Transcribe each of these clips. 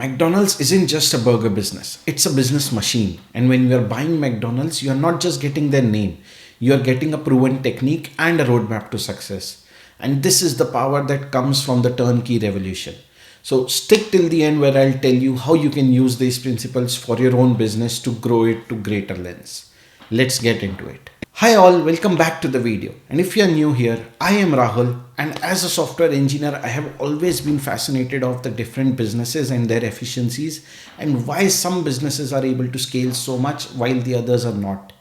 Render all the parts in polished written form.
McDonald's isn't just a burger business, it's a business machine. And when you're buying McDonald's, you're not just getting their name, you're getting a proven technique and a roadmap to success. And this is the power that comes from the turnkey revolution. So stick till the end where I'll tell you how you can use these principles for your own business to grow it to greater lengths. Let's get into it. Hi all, welcome back to the video. And if you are new here, I am Rahul, and as a software engineer, I have always been fascinated of the different businesses and their efficiencies and why some businesses are able to scale so much while the others are not.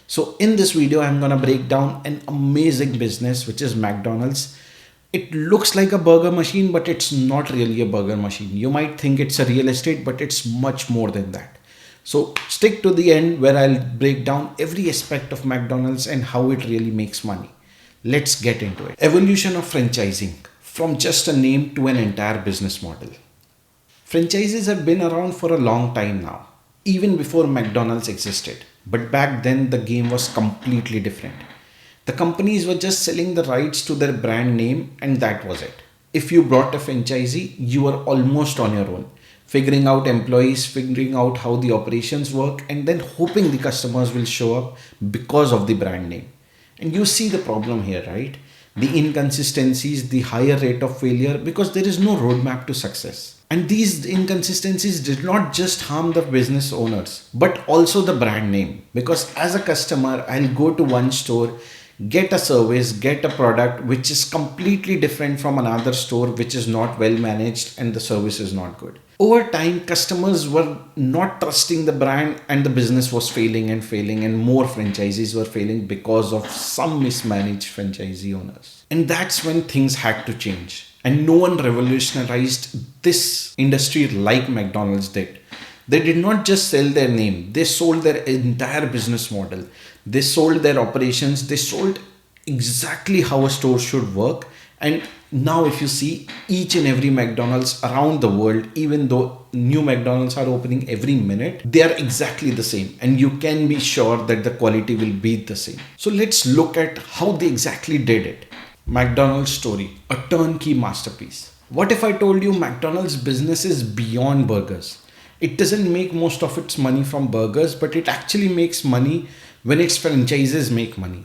So in this video, I'm going to break down an amazing business, which is McDonald's. It looks like a burger machine, but it's not really a burger machine. You might think it's a real estate, but it's much more than that. So stick to the end where I'll break down every aspect of McDonald's and how it really makes money. Let's get into it. Evolution of franchising, from just a name to an entire business model. Franchises have been around for a long time now, even before McDonald's existed. But back then the game was completely different. The companies were just selling the rights to their brand name and that was it. If you brought a franchisee, you were almost on your own. Figuring out employees, figuring out how the operations work, and then hoping the customers will show up because of the brand name. And you see the problem here, right? The inconsistencies, the higher rate of failure because there is no roadmap to success. And these inconsistencies did not just harm the business owners, but also the brand name. Because as a customer, I'll go to one store, get a service, get a product which is completely different from another store which is not well managed and the service is not good. Over time, customers were not trusting the brand and the business was failing and more franchisees were failing because of some mismanaged franchisee owners. And that's when things had to change. And no one revolutionized this industry like McDonald's did. They did not just sell their name, they sold their entire business model. They sold their operations, they sold exactly how a store should work. And now if you see each and every McDonald's around the world, even though new McDonald's are opening every minute, they are exactly the same. And you can be sure that the quality will be the same. So let's look at how they exactly did it. McDonald's story, a turnkey masterpiece. What if I told you McDonald's business is beyond burgers? It doesn't make most of its money from burgers, but it actually makes money when its franchises make money.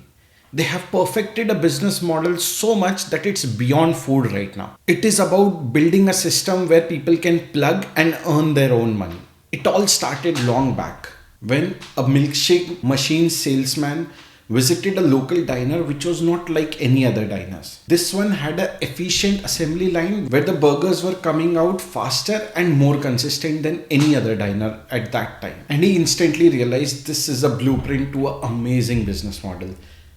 They have perfected a business model so much that it's beyond food right now. It is about building a system where people can plug and earn their own money. It all started long back when a milkshake machine salesman visited a local diner which was not like any other diners. This one had an efficient assembly line where the burgers were coming out faster and more consistent than any other diner at that time. And he instantly realized this is a blueprint to an amazing business model.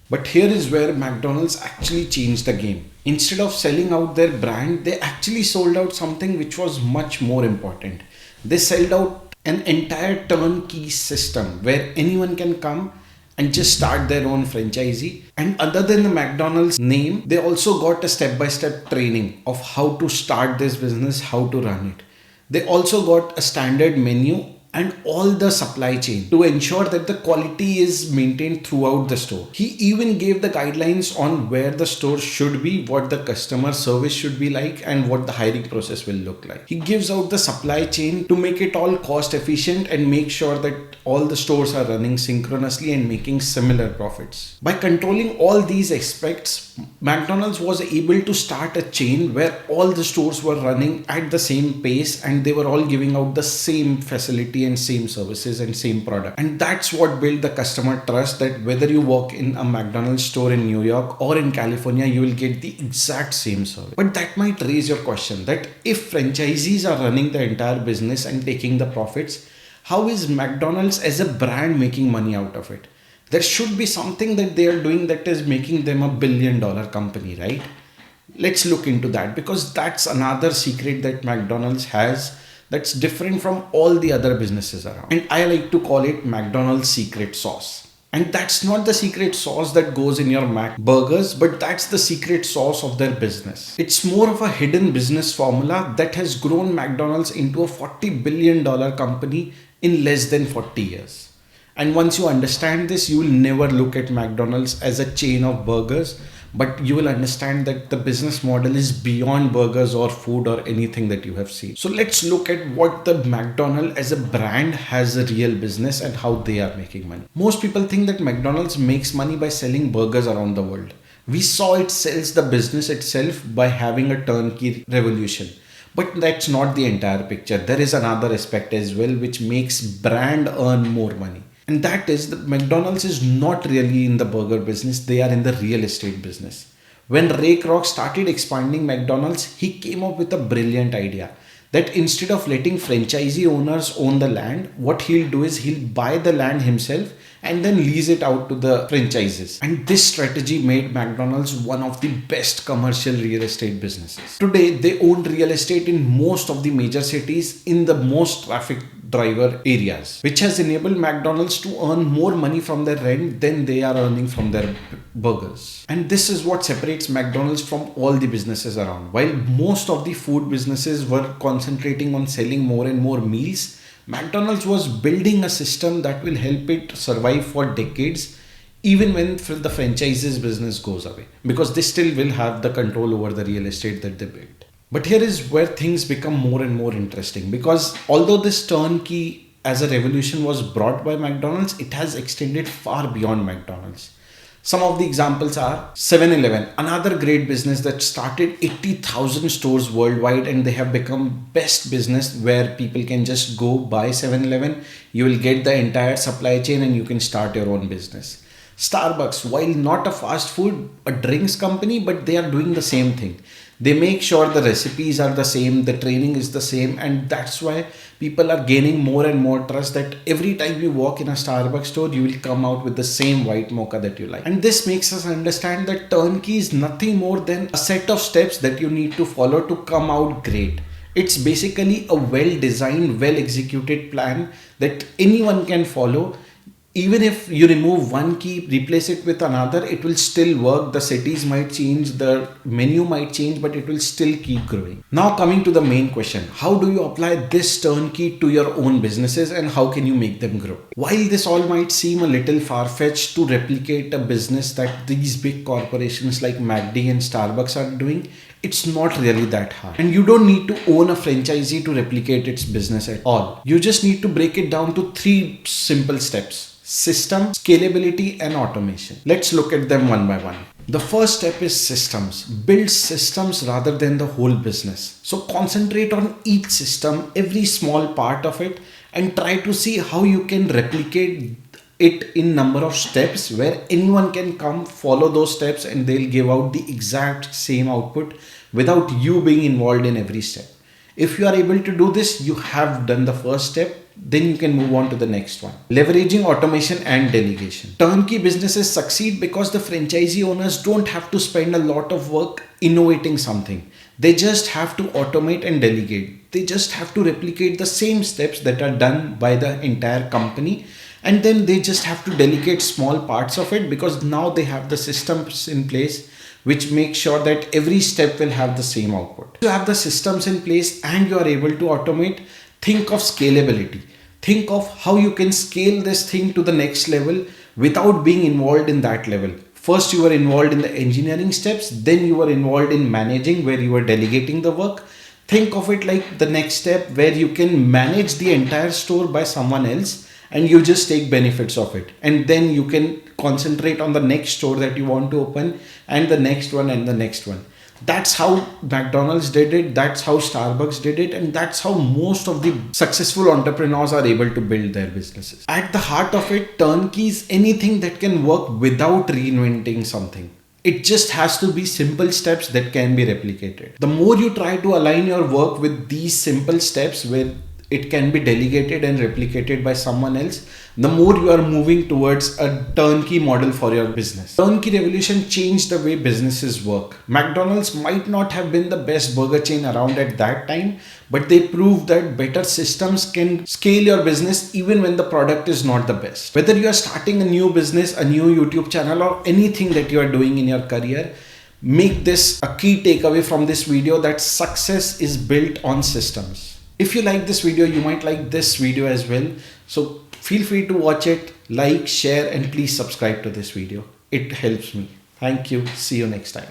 But here is where McDonald's actually changed the game. Instead of selling out their brand, they actually sold out something which was much more important. They sold out an entire turnkey system where anyone can come and just start their own franchisee. And other than the McDonald's name, they also got a step-by-step training of how to start this business, how to run it. They also got a standard menu and all the supply chain to ensure that the quality is maintained throughout the store. He even gave the guidelines on where the store should be, what the customer service should be like, and what the hiring process will look like. He gives out the supply chain to make it all cost efficient and make sure that all the stores are running synchronously and making similar profits. By controlling all these aspects, McDonald's was able to start a chain where all the stores were running at the same pace and they were all giving out the same facility and same services and same product. And that's what built the customer trust that whether you walk in a McDonald's store in New York or in California, you will get the exact same service. But that might raise your question that if franchisees are running the entire business and taking the profits, how is McDonald's as a brand making money out of it? There should be something that they are doing that is making them $1 billion company, right? Let's look into that because that's another secret that McDonald's has that's different from all the other businesses around. And I like to call it McDonald's secret sauce. And that's not the secret sauce that goes in your Mac burgers, but that's the secret sauce of their business. It's more of a hidden business formula that has grown McDonald's into a $40 billion company in less than 40 years. And once you understand this, you will never look at McDonald's as a chain of burgers, but you will understand that the business model is beyond burgers or food or anything that you have seen. So let's look at what the McDonald's as a brand has a real business and how they are making money. Most people think that McDonald's makes money by selling burgers around the world. We saw it sells the business itself by having a turnkey revolution. But that's not the entire picture. There is another aspect as well which makes brand earn more money. And that is that McDonald's is not really in the burger business, they are in the real estate business. When Kroc started expanding McDonald's, he came up with a brilliant idea that instead of letting franchisee owners own the land, what he'll do is he'll buy the land himself and then lease it out to the franchises. And this strategy made McDonald's one of the best commercial real estate businesses. Today, they own real estate in most of the major cities in the most traffic driver areas, which has enabled McDonald's to earn more money from their rent than they are earning from their burgers. And this is what separates McDonald's from all the businesses around. While most of the food businesses were concentrating on selling more and more meals, McDonald's was building a system that will help it survive for decades, even when the franchises business goes away, because they still will have the control over the real estate that they build. But here is where things become more and more interesting, because although this turnkey as a revolution was brought by McDonald's, it has extended far beyond McDonald's. Some of the examples are 7-Eleven, another great business that started 80,000 stores worldwide, and they have become best business where people can just go buy 7-Eleven, you will get the entire supply chain and you can start your own business. Starbucks, while not a fast food, a drinks company, but they are doing the same thing. They make sure the recipes are the same, the training is the same, and that's why people are gaining more and more trust that every time you walk in a Starbucks store, you will come out with the same white mocha that you like. And this makes us understand that turnkey is nothing more than a set of steps that you need to follow to come out great. It's basically a well-designed, well-executed plan that anyone can follow. Even if you remove one key, replace it with another, it will still work. The cities might change, the menu might change, but it will still keep growing. Now coming to the main question, how do you apply this turnkey to your own businesses and how can you make them grow? While this all might seem a little far-fetched to replicate a business that these big corporations like McD and Starbucks are doing, it's not really that hard. And you don't need to own a franchisee to replicate its business at all. You just need to break it down to 3 simple steps: system, scalability, and automation. Let's look at them one by one. The first step is systems. Build systems rather than the whole business. So concentrate on each system, every small part of it, and try to see how you can replicate it in number of steps where anyone can come, follow those steps, and they'll give out the exact same output without you being involved in every step. If you are able to do this, you have done the first step. Then you can move on to the next one. Leveraging automation and delegation. Turnkey businesses succeed because the franchisee owners don't have to spend a lot of work innovating something. They just have to automate and delegate. They just have to replicate the same steps that are done by the entire company, and then they just have to delegate small parts of it because now they have the systems in place which make sure that every step will have the same output. You have the systems in place and you are able to automate. Think of scalability. Think of how you can scale this thing to the next level without being involved in that level. First, you were involved in the engineering steps, then you were involved in managing where you were delegating the work. Think of it like the next step where you can manage the entire store by someone else and you just take benefits of it. And then you can concentrate on the next store that you want to open and the next one and the next one. That's how McDonald's did it, that's how Starbucks did it, and that's how most of the successful entrepreneurs are able to build their businesses. At the heart of it, turnkey is anything that can work without reinventing something. It just has to be simple steps that can be replicated. The more you try to align your work with these simple steps where it can be delegated and replicated by someone else, the more you are moving towards a turnkey model for your business. Turnkey Revolution changed the way businesses work. McDonald's might not have been the best burger chain around at that time, but they proved that better systems can scale your business even when the product is not the best. Whether you are starting a new business, a new YouTube channel, or anything that you are doing in your career, make this a key takeaway from this video that success is built on systems. If you like this video, you might like this video as well. So feel free to watch it, like, share, and please subscribe to this video. It helps me. Thank you. See you next time.